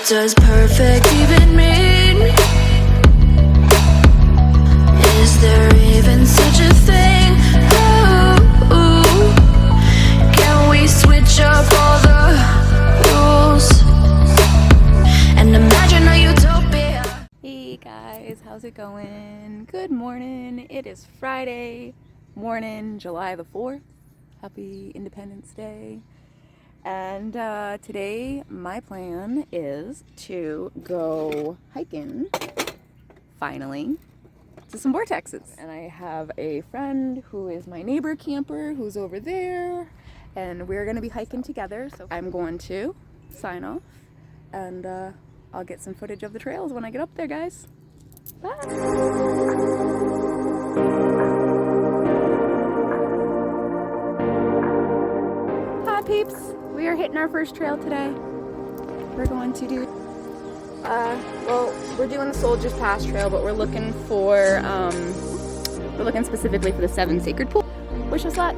What does perfect even mean? Is there even such a thing? Ooh, can we switch up all the rules and imagine a utopia? Hey guys, how's it going? Good morning. It is Friday morning, July the 4th. Happy Independence Day. And today my plan is to go hiking, finally, to some vortexes. And I have a friend who is my neighbor camper who's over there, and we're going to be hiking together. So I'm going to sign off, and I'll get some footage of the trails when I get up there, guys. Bye! Hi peeps, we are hitting our first trail today. We're going to do, well, we're doing the Soldiers Pass Trail, but we're looking specifically for the 7 Sacred Pools. Wish us luck.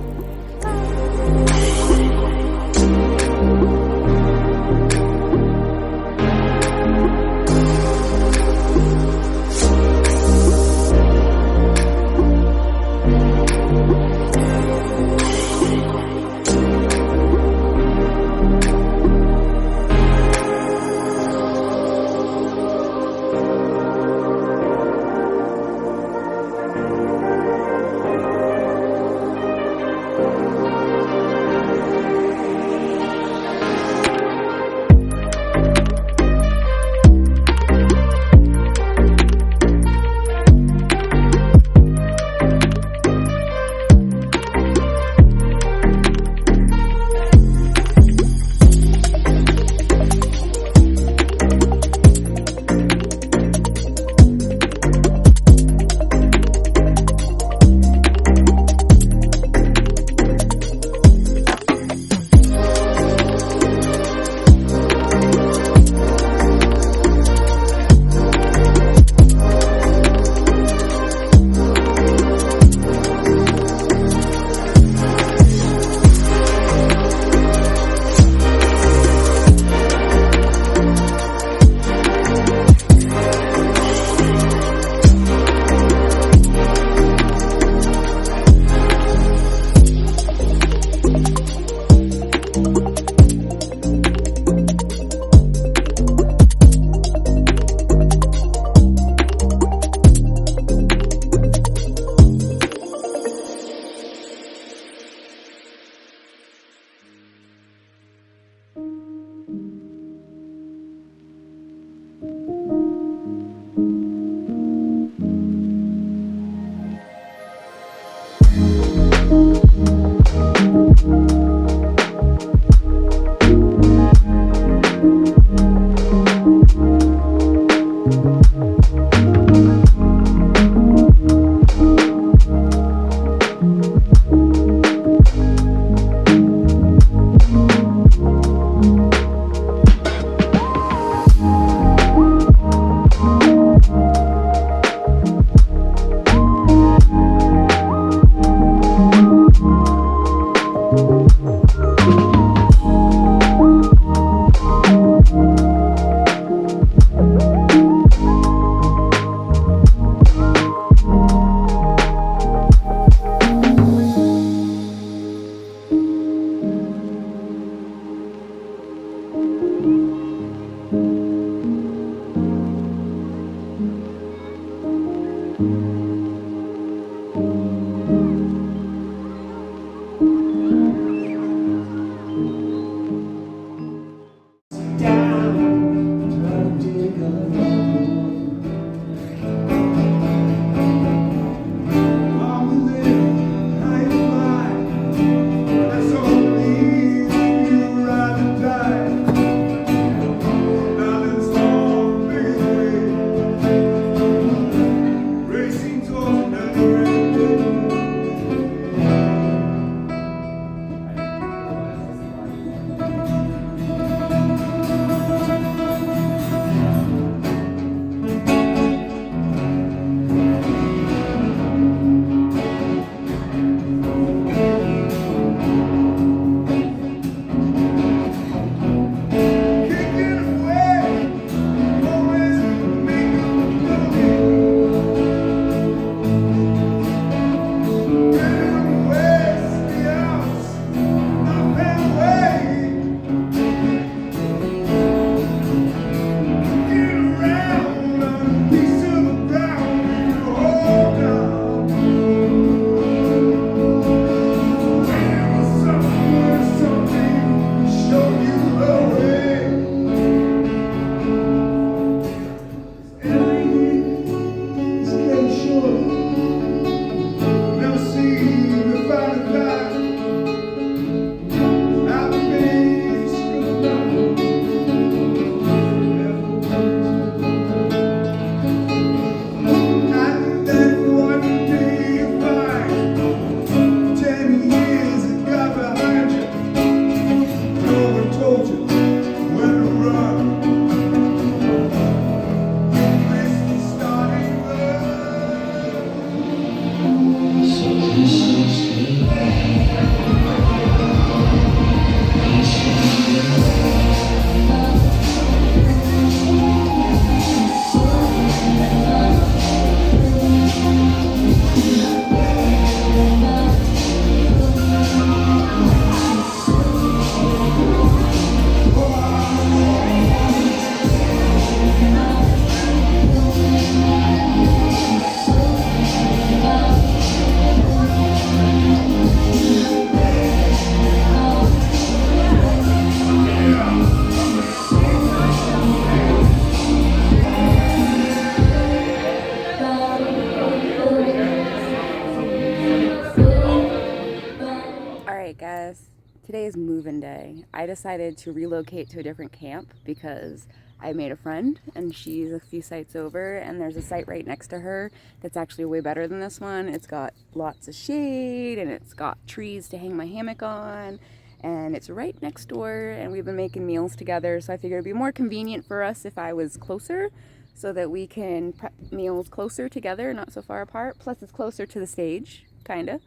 Alright guys, today is move-in day. I decided to relocate to a different camp because I made a friend and she's a few sites over, and there's a site right next to her that's actually way better than this one. It's got lots of shade and it's got trees to hang my hammock on, and it's right next door, and we've been making meals together, so I figured it'd be more convenient for us if I was closer so that we can prep meals closer together, not so far apart. Plus it's closer to the stage, kinda.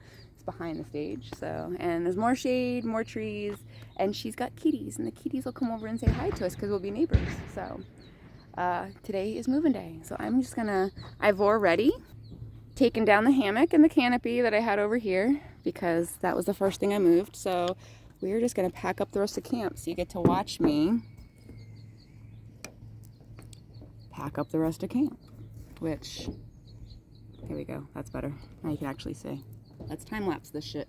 Behind the stage, so, and there's more shade, more trees, and she's got kitties, and the kitties will come over and say hi to us because we'll be neighbors. So today is moving day, so I'm just gonna, I've already taken down the hammock and the canopy that I had over here because that was the first thing I moved. So we're just gonna pack up the rest of camp, so you get to watch me pack up the rest of camp, which, there we go, that's better. Now you can actually see. Let's time lapse this shit.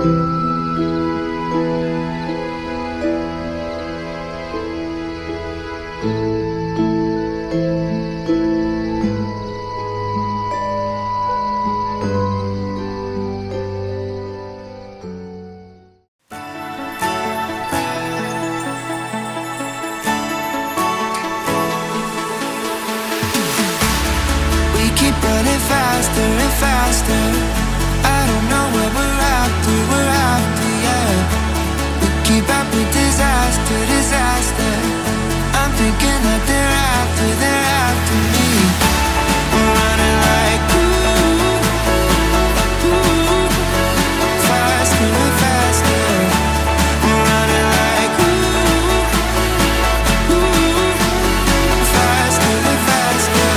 We keep running faster and faster. I don't know where we're after, yeah. We keep up with disaster, disaster. I'm thinking that they're after me. We're running like faster and faster. We're running like faster and faster.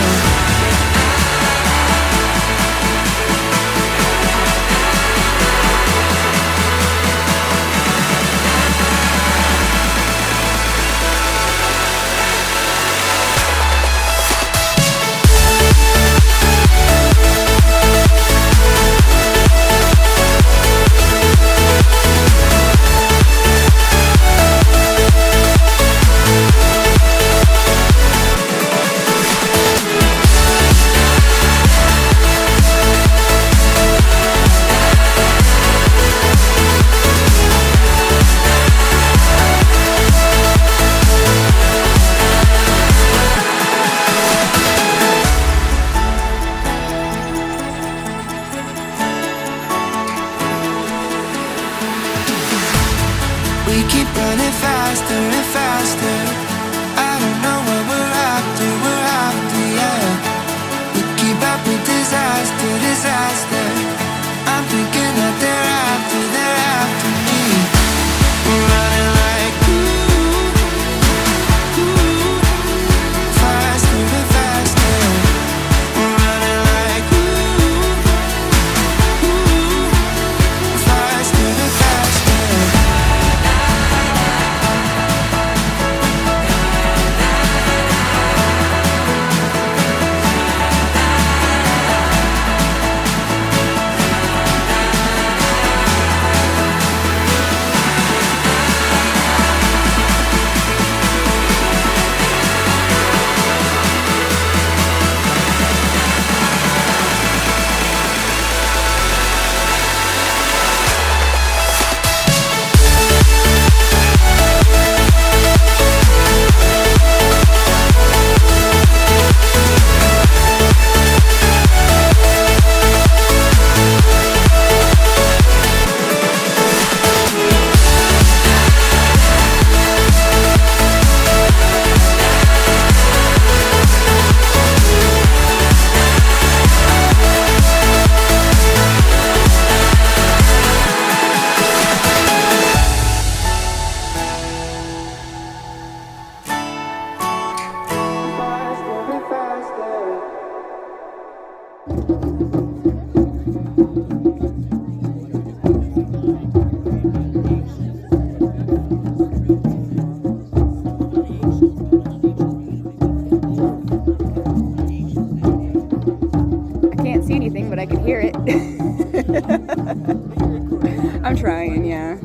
We keep running faster and faster. I don't know what we're after, yeah. We keep up with disaster, disaster. I'm thinking that they're after me. We're running like faster and faster. We're running like faster and faster. Can't see anything, but I can hear it. I'm trying, yeah.